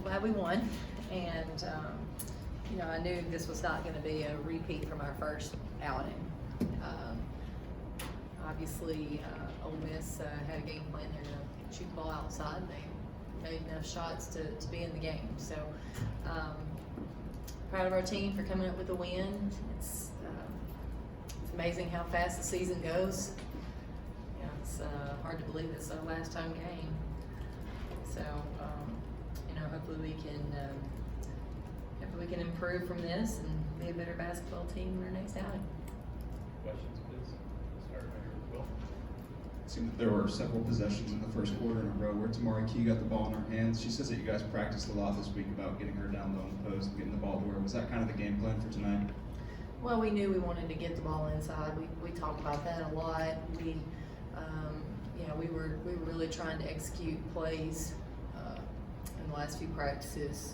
glad we won. And, you know, I knew this was not gonna be a repeat from our first outing. Obviously, Ole Miss had a game plan. They're gonna shoot the ball outside. They made enough shots to be in the game. So, proud of our team for coming up with a win. It's amazing how fast the season goes. Yeah, it's hard to believe it's our last home game. So, you know, hopefully we can improve from this and be a better basketball team in our next outing. Questions, please? Start right here with Will. It seemed that there were several possessions in the first quarter in a row where Tamari Key got the ball in her hands. She says that you guys practiced a lot this week about getting her down low in the post and getting the ball to her. Was that kind of the game plan for tonight? Well, we knew we wanted to get the ball inside. We talked about that a lot. You know, we were really trying to execute plays in the last few practices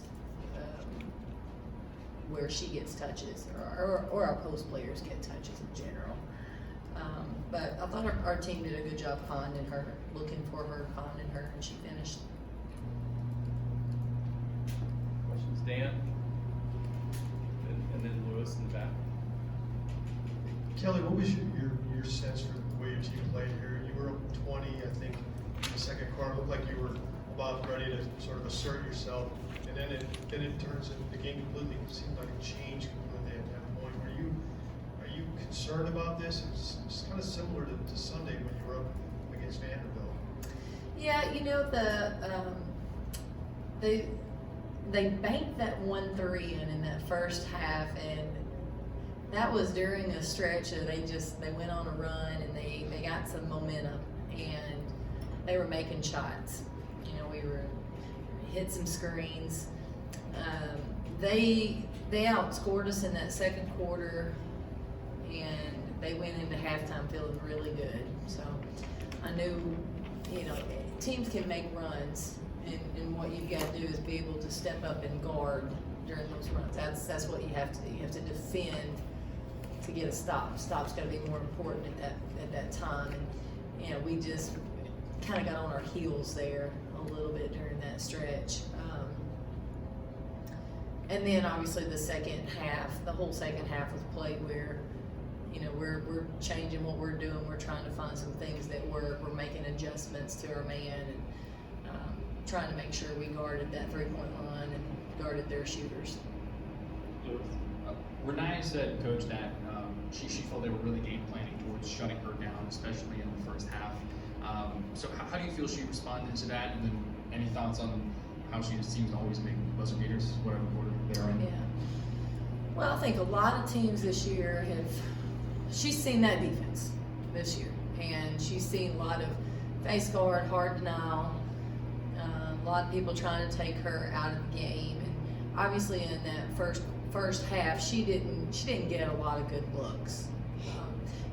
where she gets touches, or our post players get touches in general. But I thought our team did a good job finding her, looking for her, finding her, and she finished. Questions, Dan? And then Lewis in the back. Kelly, what was your sense for the way your team played here? You were up 20, I think, in the second quarter. It looked like you were about ready to sort of assert yourself, and then it turns in the game completely. It seemed like it changed completely at that point. Are you concerned about this? It's kind of similar to Sunday when you were up against Vanderbilt. Yeah, you know, they banked that 1-3 in that first half, and that was during a stretch that they went on a run and they got some momentum and they were making shots. You know, we hit some screens. They outscored us in that second quarter, and they went into halftime feeling really good. So I knew, you know, teams can make runs, and what you've got to do is be able to step up and guard during those runs. That's what you have to do. You have to defend to get a stop. Stop's got to be more important at that time. And, you know, we just kind of got on our heels there a little bit during that stretch. And then obviously the second half, the whole second half was played where, you know, we're changing what we're doing. We're trying to find some things that we're making adjustments to our man, and trying to make sure we guarded that 3-point line and guarded their shooters. Renee said, Coach, that she felt they were really game planning towards shutting her down, especially in the first half. So how do you feel she responded to that? And then any thoughts on how she just seems to always make buzzer beaters, whatever quarter they're in? Yeah. Well, I think a lot of teams this year she's seen that defense this year, and she's seen a lot of face guard, hard denial, a lot of people trying to take her out of the game. And obviously in that first half, she didn't get a lot of good looks.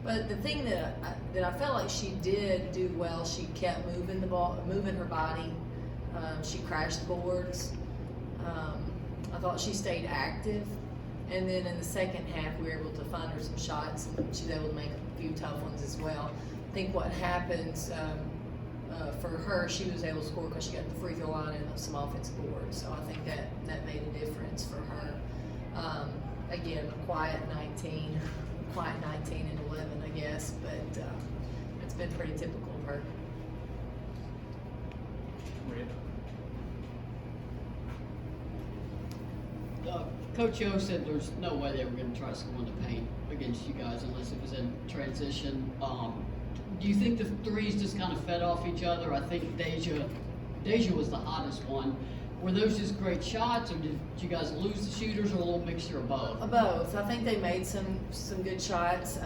But the thing that I felt like she did do well, she kept moving the ball, moving her body. She crashed boards. I thought she stayed active. And then in the second half, we were able to find her some shots, and she was able to make a few tough ones as well. I think what happens for her, she was able to score because she got the free throw line and some offensive boards. So I think that made a difference for her. Again, a quiet 19 and 11, I guess, but it's been pretty typical of her. Coach O said there's no way they were going to try to score in the paint against you guys unless it was in transition. Do you think the threes just kind of fed off each other? I think Deja was the hottest one. Were those just great shots, or did you guys lose the shooters, or a little mixture of both? Both. I think they made some good shots,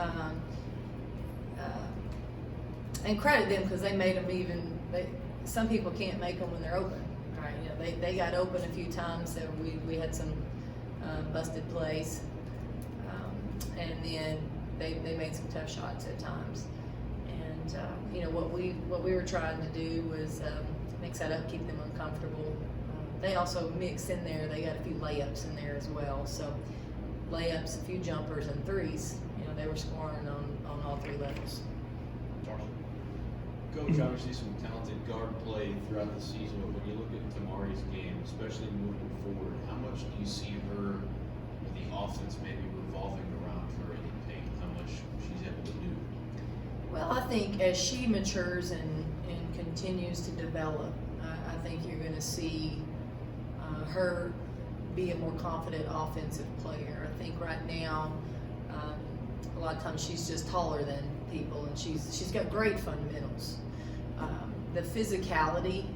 and credit them because they made them some people can't make them when they're open. Right? You know, they got open a few times, so we had some busted plays, and then they made some tough shots at times. And you know, what we were trying to do was mix that up, keep them uncomfortable. They also mixed in there. They got a few layups in there as well. So layups, a few jumpers, and threes. You know, they were scoring on all three levels. Coach, obviously some talented guard play throughout the season, but when you look at Tamari's game, especially moving forward, how much do you see her, the offense maybe revolving around her in paint, how much she's able to do? Well, I think as she matures and continues to develop, I think you're going to see her be a more confident offensive player. I think right now, a lot of times she's just taller than people, and she's got great fundamentals. The physicality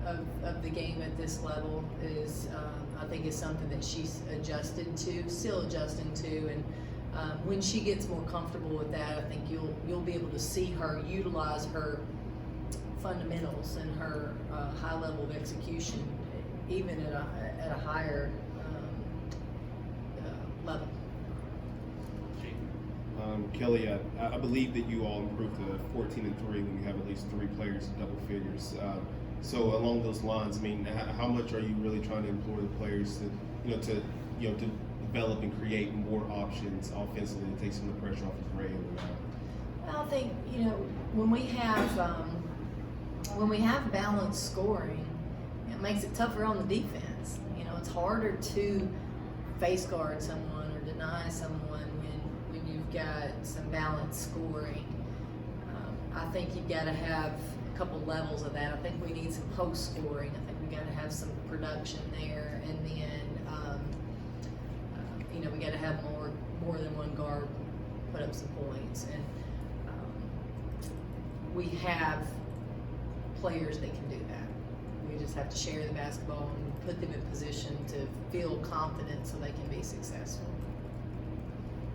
of the game at this level is, I think, is something that she's adjusted to, still adjusting to, and when she gets more comfortable with that, I think you'll be able to see her utilize her fundamentals and her high level of execution, even at a higher level. Kelly, I believe that you all improved to 14-3 when you have at least 3 players in double figures. So along those lines, I mean, how much are you really trying to implore the players to develop and create more options offensively to take some of the pressure off of Ray? Well, I think when we have balanced scoring, it makes it tougher on the defense. It's harder to face guard someone or deny someone when you've got some balanced scoring. I think you've got to have a couple levels of that. I think we need some post scoring. I think we got to have some production there, and then we got to have more than one guard put up some points, and we have players that can do that. We just have to share the basketball and put them in position to feel confident so they can be successful.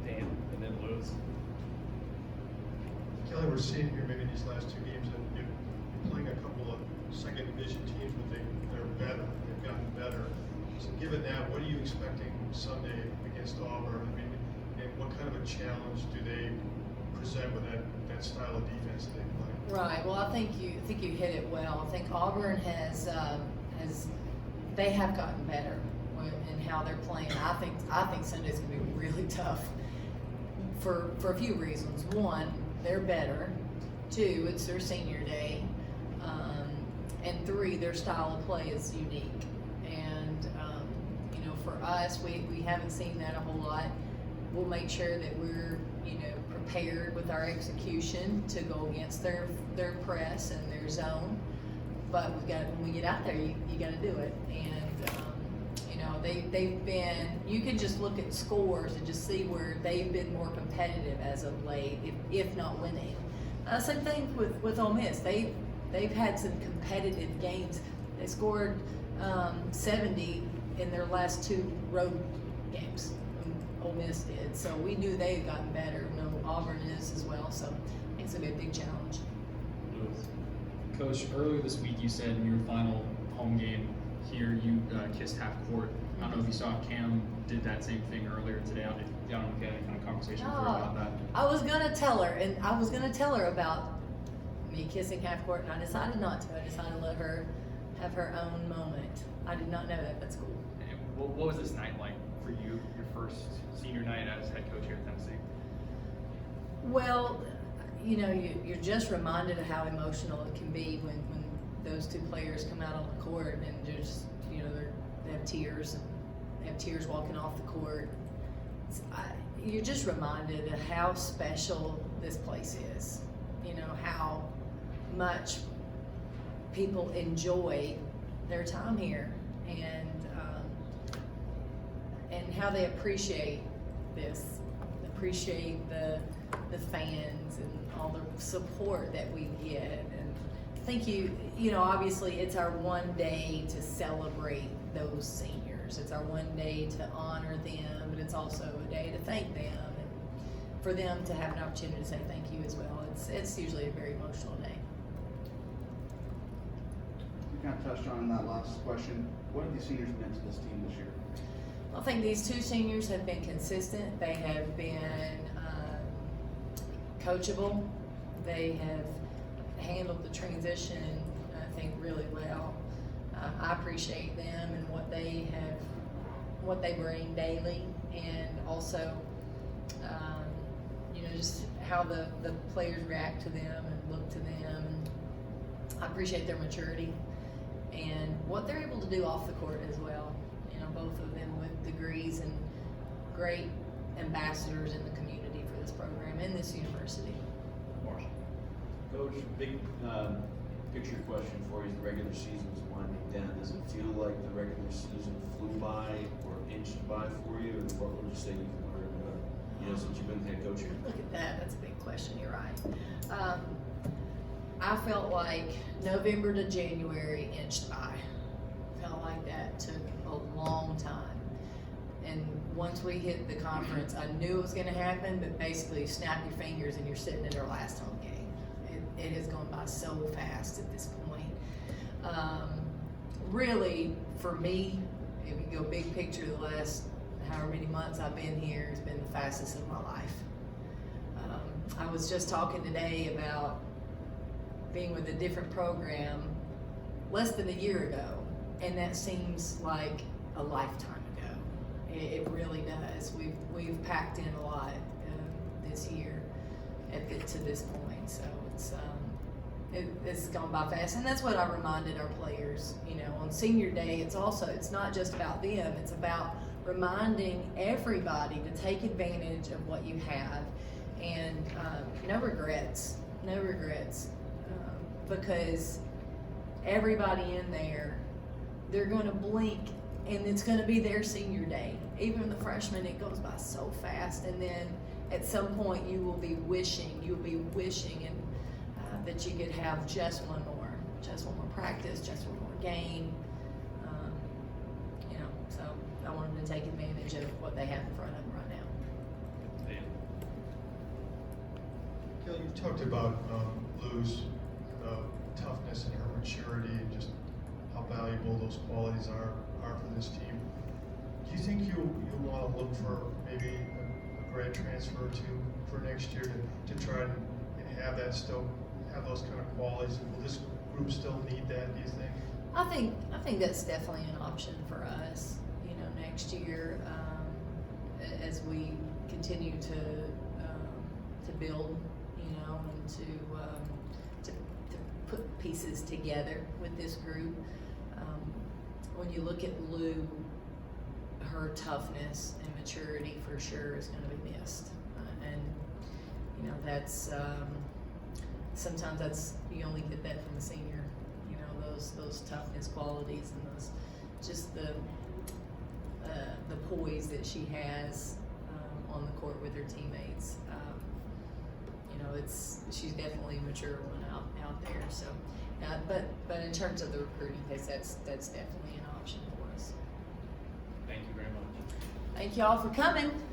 Dan, and then Lewis. Kelly, we're seeing here maybe these last 2 games that you're playing a couple of second division teams, but they're better. They've gotten better. So given that, what are you expecting Sunday against Auburn? I mean, and what kind of a challenge do they present with that style of defense that they play? Right. Well, I think you hit it well. I think Auburn has they have gotten better in how they're playing. I think Sunday's going to be really tough for a few reasons. One, they're better. 2, it's their senior day. And 3, their style of play is unique. And for us, we haven't seen that a whole lot. We'll make sure that we're prepared with our execution to go against their press and their zone. But when we get out there, you got to do it. And they've been. You can just look at scores and just see where they've been more competitive as of late, if not winning. Same thing with Ole Miss. They've had some competitive games. They scored 70 in their last 2 road games. Ole Miss did. So we knew they had gotten better. Auburn is as well. So it's going to be a big challenge. Lewis. Coach, earlier this week you said in your final home game here you kissed half court. I don't know if you saw Cam did that same thing earlier today. I don't know if you had any kind of conversation with her about that. I was going to tell her, about me kissing half court, and I decided not to. I decided to let her have her own moment. I did not know that. That's cool. And what was this night like for you, your first senior night as head coach here at Tennessee? Well, you're just reminded of how emotional it can be when those 2 players come out on the court and just, they have tears and they have tears walking off the court. You're just reminded of how special this place is. How much people enjoy their time here, and how they appreciate the fans and all the support that we get. And I think obviously it's our one day to celebrate those seniors. It's our one day to honor them, but it's also a day to thank them and for them to have an opportunity to say thank you as well. It's usually a very emotional day. You kind of touched on in that last question. What have these seniors meant to this team this year? I think these 2 seniors have been consistent. They have been coachable. They have handled the transition, I think, really well. I appreciate them and what they bring daily, and also, just how the players react to them and look to them. And I appreciate their maturity and what they're able to do off the court both of them with degrees and great ambassadors in the community for this program and this university. Marshall. Coach, big picture question for you. The regular season is winding down. Does it feel like the regular season flew by or inched by for you? Or what would you say you've learned, since you've been head coach here? Look at that. That's a big question. You're right. I felt like November to January inched by. Felt like that took a long time. And once we hit the conference, I knew it was going to happen, but basically snap your fingers and you're sitting in our last home game. It has gone by so fast at this point. Really, for me, if you go big picture, the last however many months I've been here has been the fastest of my life. I was just talking today about being with a different program less than a year ago, and that seems like a lifetime ago. It really does. We've packed in a lot this year to this point, so it's gone by fast, and that's what I reminded our players. On senior day, it's not just about them. It's about reminding everybody to take advantage of what you have, and no regrets, because everybody in there, they're going to blink, and it's going to be their senior day. Even the freshmen, it goes by so fast, and then at some point you will be wishing, and that you could have just one more practice, just one more game. So I want them to take advantage of what they have in front of them right now. Kellie, you've talked about Lou's toughness and her maturity and just how valuable those qualities are for this team. Do you think you'll want to look for maybe a grad transfer for next year to try and have that still have those kind of qualities? Will this group still need that, do you think? I think that's definitely an option for us. Next year, as we continue to build, and to put pieces together with this group. When you look at Lou, her toughness and maturity for sure is going to be missed, and that's sometimes you only get that from the senior. Those toughness qualities and those just the poise that she has on the court with her teammates. She's definitely a mature one out there. So, but in terms of the recruiting case, that's definitely an option for us. Thank you very much. Thank y'all for coming.